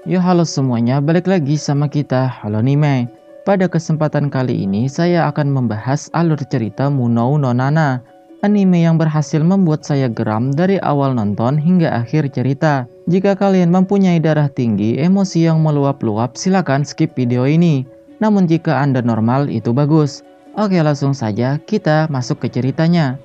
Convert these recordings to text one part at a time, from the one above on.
Yo halo semuanya, balik lagi sama kita Holonime. Pada kesempatan kali ini saya akan membahas alur cerita Munou no Nana, anime yang berhasil membuat saya geram dari awal nonton hingga akhir cerita. Jika kalian mempunyai darah tinggi, emosi yang meluap-luap, silakan skip video ini. Namun jika Anda normal, itu bagus. Oke, langsung saja kita masuk ke ceritanya.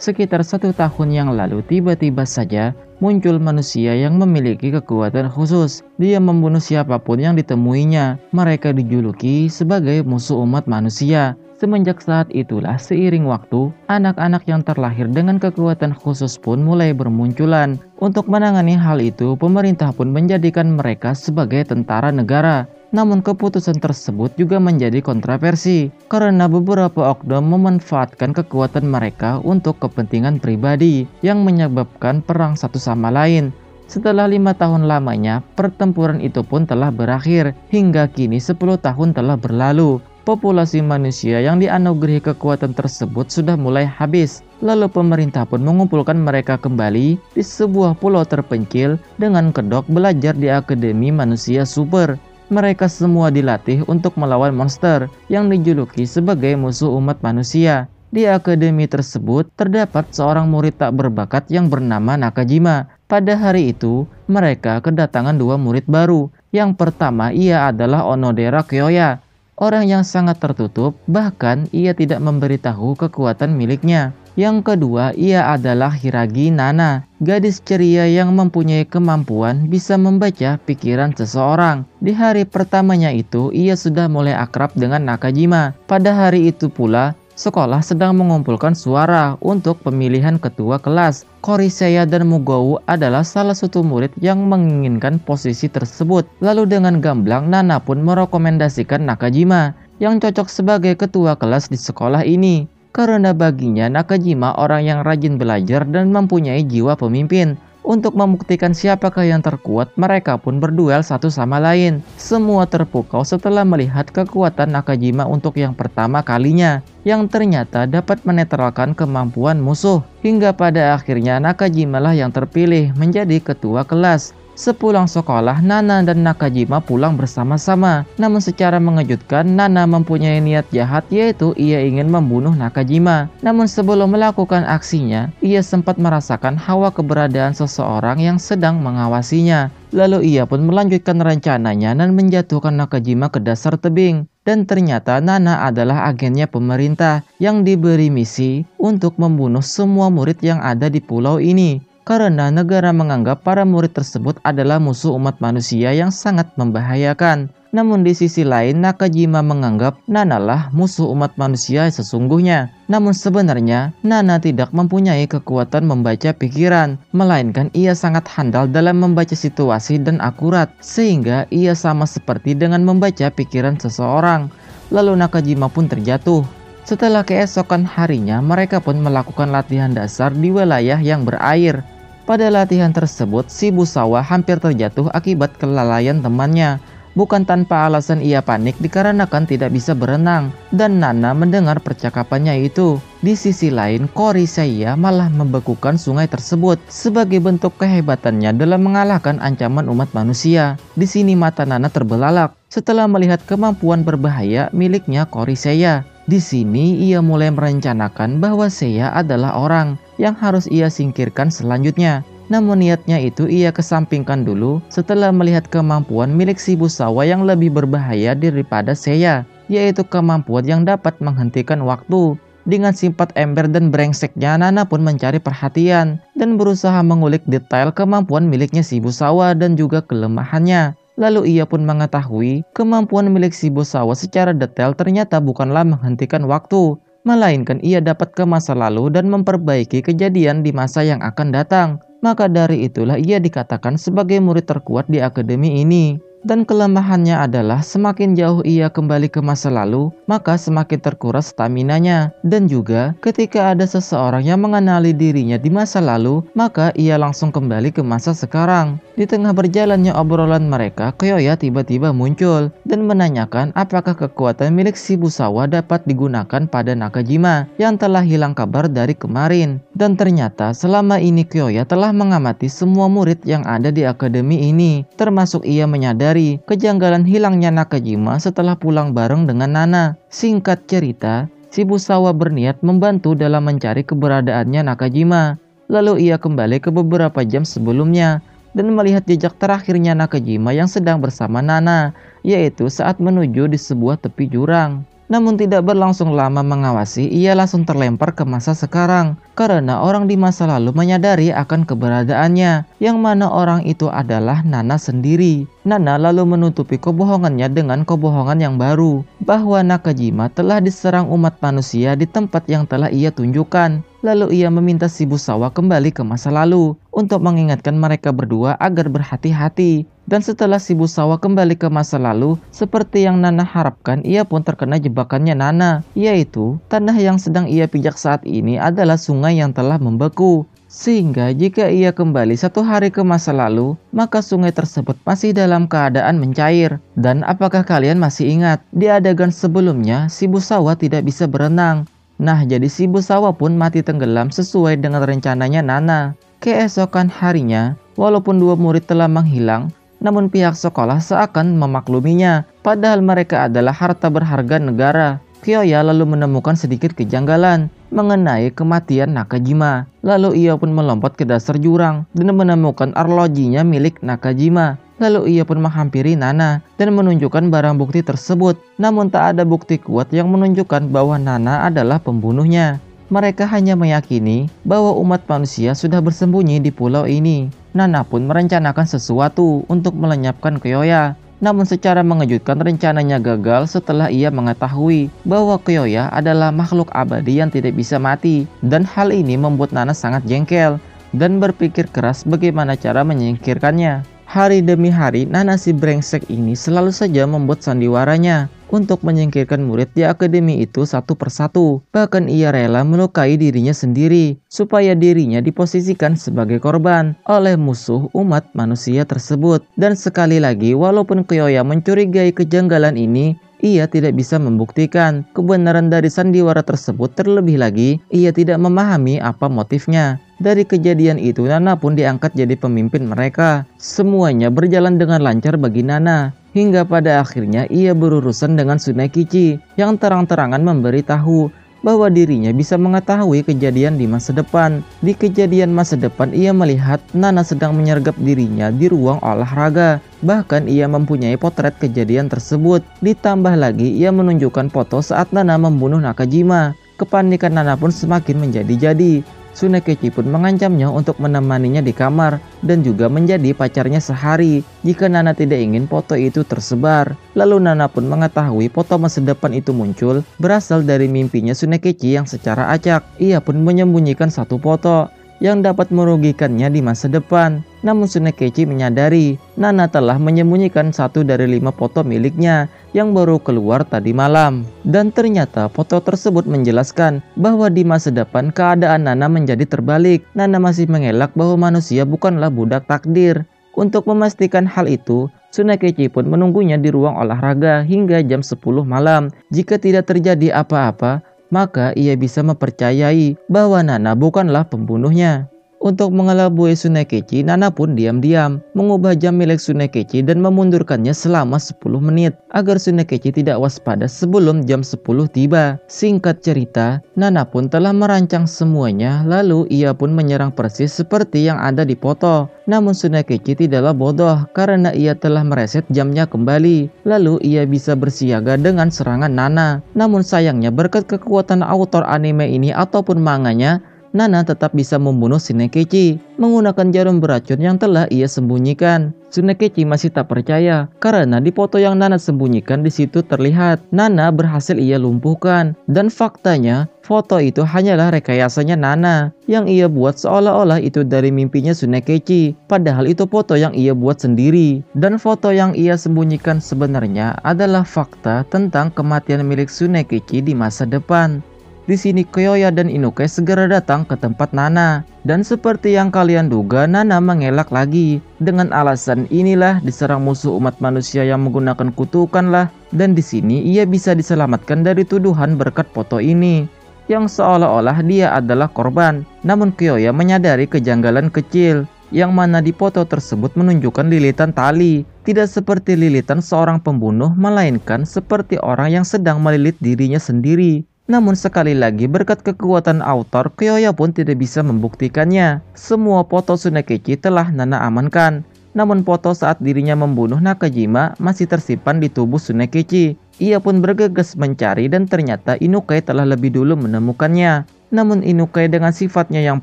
Sekitar 1 tahun yang lalu, tiba-tiba saja muncul manusia yang memiliki kekuatan khusus. Dia membunuh siapapun yang ditemuinya. Mereka dijuluki sebagai musuh umat manusia. Semenjak saat itulah, seiring waktu, anak-anak yang terlahir dengan kekuatan khusus pun mulai bermunculan. Untuk menangani hal itu, pemerintah pun menjadikan mereka sebagai tentara negara. Namun keputusan tersebut juga menjadi kontroversi karena beberapa oknum memanfaatkan kekuatan mereka untuk kepentingan pribadi yang menyebabkan perang satu sama lain. Setelah 5 tahun lamanya, pertempuran itu pun telah berakhir. Hingga kini 10 tahun telah berlalu. Populasi manusia yang dianugerahi kekuatan tersebut sudah mulai habis. Lalu pemerintah pun mengumpulkan mereka kembali di sebuah pulau terpencil dengan kedok belajar di Akademi Manusia Super. Mereka semua dilatih untuk melawan monster yang dijuluki sebagai musuh umat manusia. Di akademi tersebut terdapat seorang murid tak berbakat yang bernama Nakajima. Pada hari itu, mereka kedatangan 2 murid baru. Yang pertama, ia adalah Onodera Kyoya, orang yang sangat tertutup, bahkan ia tidak memberitahu kekuatan miliknya. Yang kedua, ia adalah Hiragi Nana, gadis ceria yang mempunyai kemampuan bisa membaca pikiran seseorang. Di hari pertamanya itu, ia sudah mulai akrab dengan Nakajima. Pada hari itu pula, sekolah sedang mengumpulkan suara untuk pemilihan ketua kelas. Koriseya dan Mugou adalah salah satu murid yang menginginkan posisi tersebut. Lalu dengan gamblang, Nana pun merekomendasikan Nakajima yang cocok sebagai ketua kelas di sekolah ini. Karena baginya Nakajima orang yang rajin belajar dan mempunyai jiwa pemimpin. Untuk membuktikan siapakah yang terkuat, mereka pun berduel satu sama lain. Semua terpukau setelah melihat kekuatan Nakajima untuk yang pertama kalinya, yang ternyata dapat menetralkan kemampuan musuh. Hingga pada akhirnya Nakajima lah yang terpilih menjadi ketua kelas. Sepulang sekolah, Nana dan Nakajima pulang bersama-sama. Namun secara mengejutkan, Nana mempunyai niat jahat, yaitu ia ingin membunuh Nakajima. Namun sebelum melakukan aksinya, ia sempat merasakan hawa keberadaan seseorang yang sedang mengawasinya. Lalu ia pun melanjutkan rencananya dan menjatuhkan Nakajima ke dasar tebing. Dan ternyata Nana adalah agennya pemerintah yang diberi misi untuk membunuh semua murid yang ada di pulau ini. Karena negara menganggap para murid tersebut adalah musuh umat manusia yang sangat membahayakan. Namun di sisi lain, Nakajima menganggap Nana lah musuh umat manusia sesungguhnya. Namun sebenarnya, Nana tidak mempunyai kekuatan membaca pikiran, melainkan ia sangat handal dalam membaca situasi dan akurat, sehingga ia sama seperti dengan membaca pikiran seseorang. Lalu Nakajima pun terjatuh. Setelah keesokan harinya, mereka pun melakukan latihan dasar di wilayah yang berair. Pada latihan tersebut, Shibusawa hampir terjatuh akibat kelalaian temannya. Bukan tanpa alasan ia panik dikarenakan tidak bisa berenang, dan Nana mendengar percakapannya itu. Di sisi lain, Koriseya malah membekukan sungai tersebut sebagai bentuk kehebatannya dalam mengalahkan ancaman umat manusia. Di sini mata Nana terbelalak setelah melihat kemampuan berbahaya miliknya Koriseya. Di sini ia mulai merencanakan bahwa Seiya adalah orang yang harus ia singkirkan selanjutnya. Namun niatnya itu ia kesampingkan dulu setelah melihat kemampuan milik Shibusawa yang lebih berbahaya daripada Seiya, yaitu kemampuan yang dapat menghentikan waktu. Dengan sifat ember dan brengseknya, Nana pun mencari perhatian dan berusaha mengulik detail kemampuan miliknya Shibusawa dan juga kelemahannya. Lalu ia pun mengetahui kemampuan milik Shibusawa secara detail ternyata bukanlah menghentikan waktu, melainkan ia dapat ke masa lalu dan memperbaiki kejadian di masa yang akan datang. Maka dari itulah ia dikatakan sebagai murid terkuat di akademi ini. Dan kelemahannya adalah semakin jauh ia kembali ke masa lalu, maka semakin terkuras staminanya. Dan juga ketika ada seseorang yang mengenali dirinya di masa lalu, maka ia langsung kembali ke masa sekarang. Di tengah berjalannya obrolan mereka, Kyoya tiba-tiba muncul dan menanyakan apakah kekuatan milik Shibusawa dapat digunakan pada Nakajima yang telah hilang kabar dari kemarin. Dan ternyata selama ini Kyoya telah mengamati semua murid yang ada di akademi ini, termasuk ia menyadari kejanggalan hilangnya Nakajima setelah pulang bareng dengan Nana. Singkat cerita, Shibusawa berniat membantu dalam mencari keberadaannya Nakajima. Lalu ia kembali ke beberapa jam sebelumnya dan melihat jejak terakhirnya Nakajima yang sedang bersama Nana, yaitu saat menuju di sebuah tepi jurang. Namun tidak berlangsung lama mengawasi, ia langsung terlempar ke masa sekarang karena orang di masa lalu menyadari akan keberadaannya, yang mana orang itu adalah Nana sendiri. Nana lalu menutupi kebohongannya dengan kebohongan yang baru, bahwa Nakajima telah diserang umat manusia di tempat yang telah ia tunjukkan. Lalu ia meminta Shibusawa kembali ke masa lalu untuk mengingatkan mereka berdua agar berhati-hati. Dan setelah Shibusawa kembali ke masa lalu, seperti yang Nana harapkan, ia pun terkena jebakannya Nana, yaitu tanah yang sedang ia pijak saat ini adalah sungai yang telah membeku. Sehingga jika ia kembali 1 hari ke masa lalu, maka sungai tersebut masih dalam keadaan mencair. Dan apakah kalian masih ingat, di adegan sebelumnya Shibusawa tidak bisa berenang. Nah, jadi Shibusawa pun mati tenggelam sesuai dengan rencananya Nana. Keesokan harinya, walaupun 2 murid telah menghilang, namun pihak sekolah seakan memakluminya, padahal mereka adalah harta berharga negara. Kyoya lalu menemukan sedikit kejanggalan mengenai kematian Nakajima. Lalu ia pun melompat ke dasar jurang dan menemukan arlojinya milik Nakajima. Lalu ia pun menghampiri Nana dan menunjukkan barang bukti tersebut. Namun tak ada bukti kuat yang menunjukkan bahwa Nana adalah pembunuhnya. Mereka hanya meyakini bahwa umat manusia sudah bersembunyi di pulau ini. Nana pun merencanakan sesuatu untuk melenyapkan Kyoya. Namun secara mengejutkan rencananya gagal setelah ia mengetahui bahwa Kyoya adalah makhluk abadi yang tidak bisa mati. Dan hal ini membuat Nana sangat jengkel dan berpikir keras bagaimana cara menyingkirkannya. Hari demi hari, Nana si brengsek ini selalu saja membuat sandiwaranya untuk menyingkirkan murid di akademi itu satu persatu. Bahkan ia rela melukai dirinya sendiri supaya dirinya diposisikan sebagai korban oleh musuh umat manusia tersebut. Dan sekali lagi, walaupun Kyoya mencurigai kejanggalan ini, ia tidak bisa membuktikan kebenaran dari sandiwara tersebut. Terlebih lagi, ia tidak memahami apa motifnya. Dari kejadian itu, Nana pun diangkat jadi pemimpin mereka. Semuanya berjalan dengan lancar bagi Nana, hingga pada akhirnya ia berurusan dengan Tsunekichi yang terang-terangan memberitahu bahwa dirinya bisa mengetahui kejadian di masa depan. Di kejadian masa depan, ia melihat Nana sedang menyergap dirinya di ruang olahraga. Bahkan ia mempunyai potret kejadian tersebut. Ditambah lagi, ia menunjukkan foto saat Nana membunuh Nakajima. Kepanikan Nana pun semakin menjadi-jadi. Tsunekichi pun mengancamnya untuk menemaninya di kamar dan juga menjadi pacarnya sehari jika Nana tidak ingin foto itu tersebar. Lalu Nana pun mengetahui foto masa depan itu muncul berasal dari mimpinya Tsunekichi yang secara acak. Ia pun menyembunyikan satu foto yang dapat merugikannya di masa depan. Namun Tsunekichi menyadari Nana telah menyembunyikan 1 dari 5 foto miliknya yang baru keluar tadi malam. Dan ternyata foto tersebut menjelaskan bahwa di masa depan keadaan Nana menjadi terbalik. Nana masih mengelak bahwa manusia bukanlah budak takdir. Untuk memastikan hal itu, Tsunekichi pun menunggunya di ruang olahraga hingga jam 10 malam. Jika tidak terjadi apa-apa, maka ia bisa mempercayai bahwa Nana bukanlah pembunuhnya. Untuk mengelabui Tsunekichi, Nana pun diam-diam mengubah jam milik Tsunekichi dan memundurkannya selama 10 menit agar Tsunekichi tidak waspada sebelum jam 10 tiba. Singkat cerita, Nana pun telah merancang semuanya, lalu ia pun menyerang persis seperti yang ada di foto. Namun Tsunekichi tidaklah bodoh karena ia telah mereset jamnya kembali. Lalu ia bisa bersiaga dengan serangan Nana. Namun sayangnya berkat kekuatan autor anime ini ataupun manganya, Nana tetap bisa membunuh Tsunekichi menggunakan jarum beracun yang telah ia sembunyikan. Tsunekichi masih tak percaya karena di foto yang Nana sembunyikan di situ terlihat Nana berhasil ia lumpuhkan, dan faktanya foto itu hanyalah rekayasanya Nana yang ia buat seolah-olah itu dari mimpinya Tsunekichi, padahal itu foto yang ia buat sendiri. Dan foto yang ia sembunyikan sebenarnya adalah fakta tentang kematian milik Tsunekichi di masa depan. Di sini Kyoya dan Inuke segera datang ke tempat Nana. Dan seperti yang kalian duga, Nana mengelak lagi. Dengan alasan inilah diserang musuh umat manusia yang menggunakan kutukan lah. Dan di sini ia bisa diselamatkan dari tuduhan berkat foto ini. yang seolah-olah dia adalah korban. Namun Kyoya menyadari kejanggalan kecil, yang mana di foto tersebut menunjukkan lilitan tali, tidak seperti lilitan seorang pembunuh, melainkan seperti orang yang sedang melilit dirinya sendiri. Namun sekali lagi berkat kekuatan autor, Kyoya pun tidak bisa membuktikannya. Semua foto Tsunekichi telah Nana amankan. Namun foto saat dirinya membunuh Nakajima masih tersimpan di tubuh Tsunekichi. Ia pun bergegas mencari dan ternyata Inukai telah lebih dulu menemukannya. Namun Inukai dengan sifatnya yang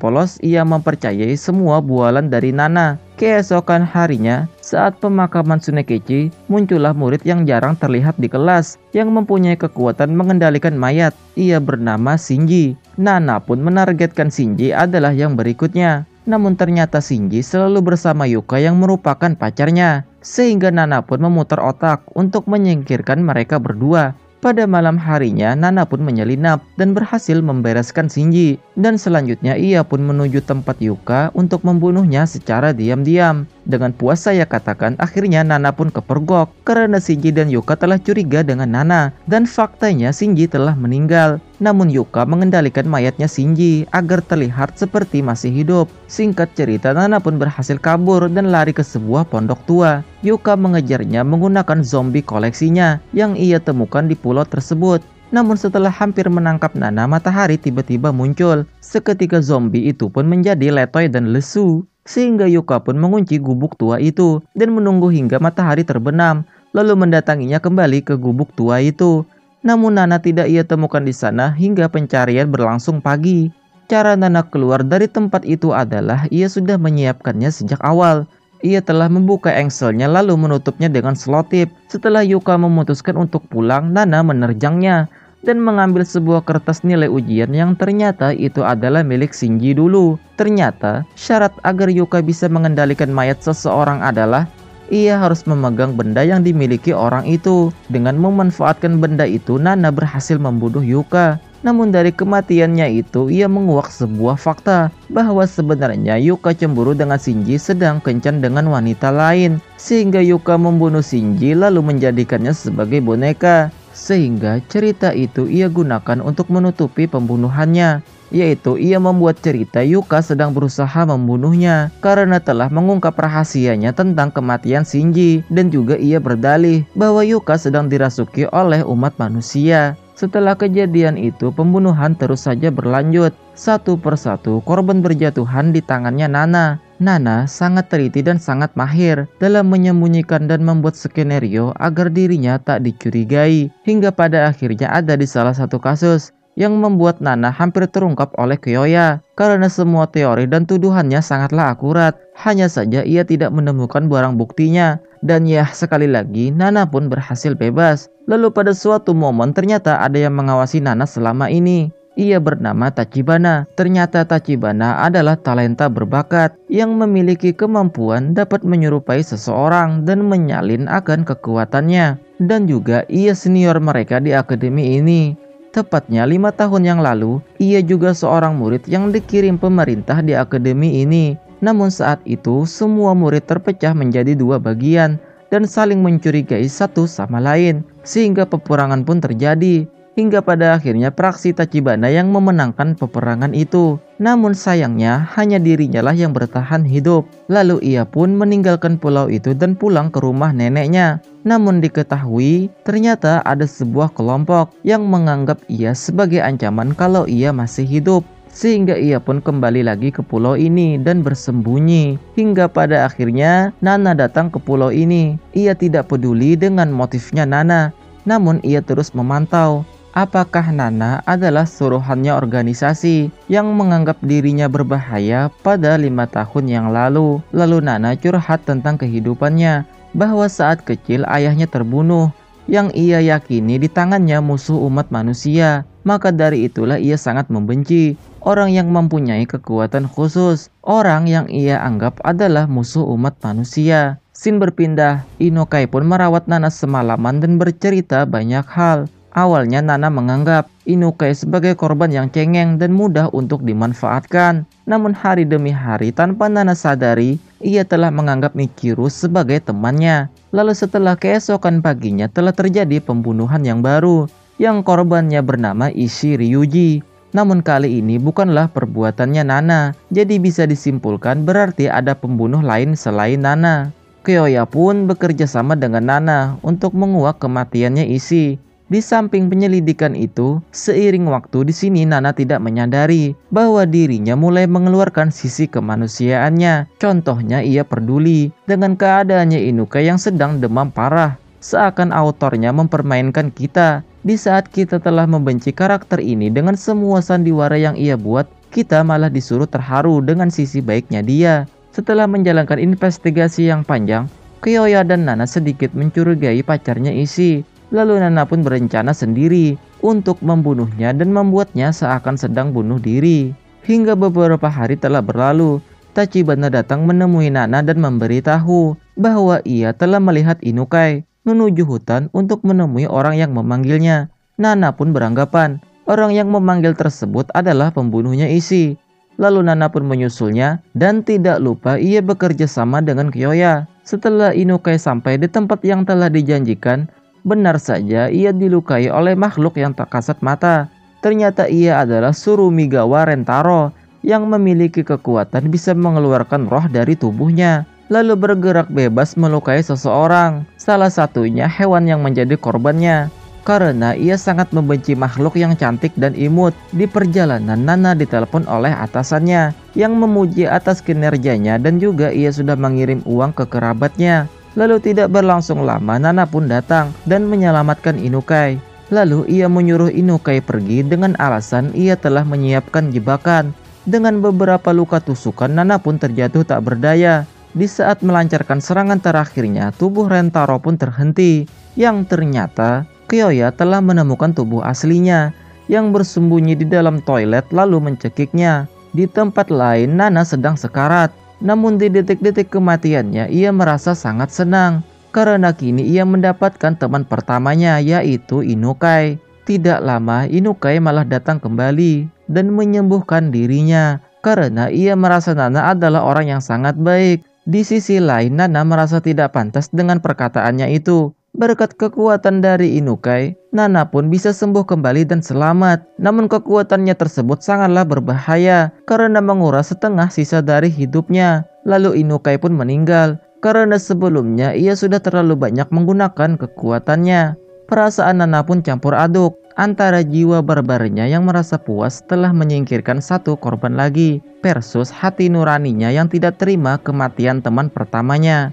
polos, ia mempercayai semua bualan dari Nana. Keesokan harinya, saat pemakaman Tsunekichi, muncullah murid yang jarang terlihat di kelas, yang mempunyai kekuatan mengendalikan mayat. Ia bernama Shinji. Nana pun menargetkan Shinji adalah yang berikutnya. Namun ternyata Shinji selalu bersama Yuka yang merupakan pacarnya, sehingga Nana pun memutar otak untuk menyingkirkan mereka berdua. Pada malam harinya, Nana pun menyelinap dan berhasil membereskan Shinji. Dan selanjutnya ia pun menuju tempat Yuka untuk membunuhnya secara diam-diam. Dengan puas saya katakan, akhirnya Nana pun kepergok karena Shinji dan Yuka telah curiga dengan Nana. Dan faktanya Shinji telah meninggal. Namun Yuka mengendalikan mayatnya Shinji agar terlihat seperti masih hidup. Singkat cerita, Nana pun berhasil kabur dan lari ke sebuah pondok tua. Yuka mengejarnya menggunakan zombie koleksinya yang ia temukan di pulau tersebut. Namun setelah hampir menangkap Nana, matahari tiba-tiba muncul. Seketika zombie itu pun menjadi letoy dan lesu. Sehingga Yuka pun mengunci gubuk tua itu dan menunggu hingga matahari terbenam, lalu mendatanginya kembali ke gubuk tua itu. Namun Nana tidak ia temukan di sana hingga pencarian berlangsung pagi. Cara Nana keluar dari tempat itu adalah ia sudah menyiapkannya sejak awal. Ia telah membuka engselnya lalu menutupnya dengan selotip. Setelah Yuka memutuskan untuk pulang, Nana menerjangnya dan mengambil sebuah kertas nilai ujian yang ternyata itu adalah milik Shinji dulu. Ternyata syarat agar Yuka bisa mengendalikan mayat seseorang adalah ia harus memegang benda yang dimiliki orang itu. Dengan memanfaatkan benda itu, Nana berhasil membunuh Yuka. Namun dari kematiannya itu, ia menguak sebuah fakta bahwa sebenarnya Yuka cemburu dengan Shinji sedang kencan dengan wanita lain. Sehingga Yuka membunuh Shinji lalu menjadikannya sebagai boneka. Sehingga cerita itu ia gunakan untuk menutupi pembunuhannya, yaitu ia membuat cerita Yuka sedang berusaha membunuhnya karena telah mengungkap rahasianya tentang kematian Shinji. Dan juga ia berdalih bahwa Yuka sedang dirasuki oleh umat manusia. Setelah kejadian itu, pembunuhan terus saja berlanjut. Satu persatu korban berjatuhan di tangannya Nana. Nana sangat teliti dan sangat mahir dalam menyembunyikan dan membuat skenario agar dirinya tak dicurigai. Hingga pada akhirnya ada di salah satu kasus yang membuat Nana hampir terungkap oleh Kyoya karena semua teori dan tuduhannya sangatlah akurat. Hanya saja ia tidak menemukan barang buktinya. Dan ya, sekali lagi Nana pun berhasil bebas. Lalu pada suatu momen ternyata ada yang mengawasi Nana selama ini. Ia bernama Tachibana. Ternyata Tachibana adalah talenta berbakat yang memiliki kemampuan dapat menyerupai seseorang dan menyalin akan kekuatannya. Dan juga ia senior mereka di akademi ini. Tepatnya 5 tahun yang lalu, ia juga seorang murid yang dikirim pemerintah di akademi ini. Namun saat itu, semua murid terpecah menjadi 2 bagian dan saling mencurigai satu sama lain. Sehingga peperangan pun terjadi. Hingga pada akhirnya praksi Tachibana yang memenangkan peperangan itu. Namun sayangnya hanya dirinya lah yang bertahan hidup. Lalu ia pun meninggalkan pulau itu dan pulang ke rumah neneknya. Namun diketahui ternyata ada sebuah kelompok yang menganggap ia sebagai ancaman kalau ia masih hidup. Sehingga ia pun kembali lagi ke pulau ini dan bersembunyi. Hingga pada akhirnya Nana datang ke pulau ini. Ia tidak peduli dengan motifnya Nana. Namun ia terus memantau apakah Nana adalah suruhannya organisasi yang menganggap dirinya berbahaya pada 5 tahun yang lalu. Lalu Nana curhat tentang kehidupannya, bahwa saat kecil ayahnya terbunuh, yang ia yakini di tangannya musuh umat manusia. Maka dari itulah ia sangat membenci orang yang mempunyai kekuatan khusus, orang yang ia anggap adalah musuh umat manusia. Scene berpindah, Inukai pun merawat Nana semalaman dan bercerita banyak hal. Awalnya Nana menganggap Inukai sebagai korban yang cengeng dan mudah untuk dimanfaatkan. Namun hari demi hari tanpa Nana sadari, ia telah menganggap Michiru sebagai temannya. Lalu setelah keesokan paginya telah terjadi pembunuhan yang baru, yang korbannya bernama Ishii Ryuji. Namun kali ini bukanlah perbuatannya Nana, jadi bisa disimpulkan berarti ada pembunuh lain selain Nana. Kyoya pun bekerja sama dengan Nana untuk menguak kematiannya Isi. Di samping penyelidikan itu, seiring waktu di sini Nana tidak menyadari bahwa dirinya mulai mengeluarkan sisi kemanusiaannya. Contohnya ia peduli dengan keadaannya Inukai yang sedang demam parah. Seakan autornya mempermainkan kita. Di saat kita telah membenci karakter ini dengan semua sandiwara yang ia buat, kita malah disuruh terharu dengan sisi baiknya dia. Setelah menjalankan investigasi yang panjang, Kyoya dan Nana sedikit mencurigai pacarnya Isi. Lalu Nana pun berencana sendiri untuk membunuhnya dan membuatnya seakan sedang bunuh diri. Hingga beberapa hari telah berlalu, Tachibana datang menemui Nana dan memberitahu bahwa ia telah melihat Inukai menuju hutan untuk menemui orang yang memanggilnya. Nana pun beranggapan orang yang memanggil tersebut adalah pembunuhnya Isi. Lalu Nana pun menyusulnya dan tidak lupa ia bekerja sama dengan Kyoya. Setelah Inukai sampai di tempat yang telah dijanjikan, benar saja ia dilukai oleh makhluk yang tak kasat mata. Ternyata ia adalah Surumigawa Rentaro yang memiliki kekuatan bisa mengeluarkan roh dari tubuhnya, lalu bergerak bebas melukai seseorang, salah satunya hewan yang menjadi korbannya. Karena ia sangat membenci makhluk yang cantik dan imut. Di perjalanan Nana ditelepon oleh atasannya yang memuji atas kinerjanya dan juga ia sudah mengirim uang ke kerabatnya. Lalu tidak berlangsung lama Nana pun datang dan menyelamatkan Inukai. Lalu ia menyuruh Inukai pergi dengan alasan ia telah menyiapkan jebakan. Dengan beberapa luka tusukan Nana pun terjatuh tak berdaya. Di saat melancarkan serangan terakhirnya, tubuh Rentaro pun terhenti. Yang ternyata Kyoya telah menemukan tubuh aslinya yang bersembunyi di dalam toilet lalu mencekiknya. Di tempat lain Nana sedang sekarat. Namun di detik-detik kematiannya ia merasa sangat senang karena kini ia mendapatkan teman pertamanya yaitu Inukai. Tidak lama Inukai malah datang kembali dan menyembuhkan dirinya karena ia merasa Nana adalah orang yang sangat baik. Di sisi lain Nana merasa tidak pantas dengan perkataannya itu. Berkat kekuatan dari Inukai, Nana pun bisa sembuh kembali dan selamat. Namun kekuatannya tersebut sangatlah berbahaya karena menguras setengah sisa dari hidupnya. Lalu Inukai pun meninggal karena sebelumnya ia sudah terlalu banyak menggunakan kekuatannya. Perasaan Nana pun campur aduk antara jiwa barbarnya yang merasa puas telah menyingkirkan satu korban lagi versus hati nuraninya yang tidak terima kematian teman pertamanya.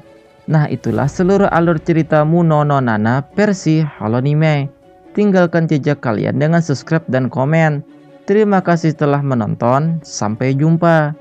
Nah, itulah seluruh alur cerita Muno no Nana versi Holonime. Tinggalkan jejak kalian dengan subscribe dan komen. Terima kasih telah menonton, sampai jumpa.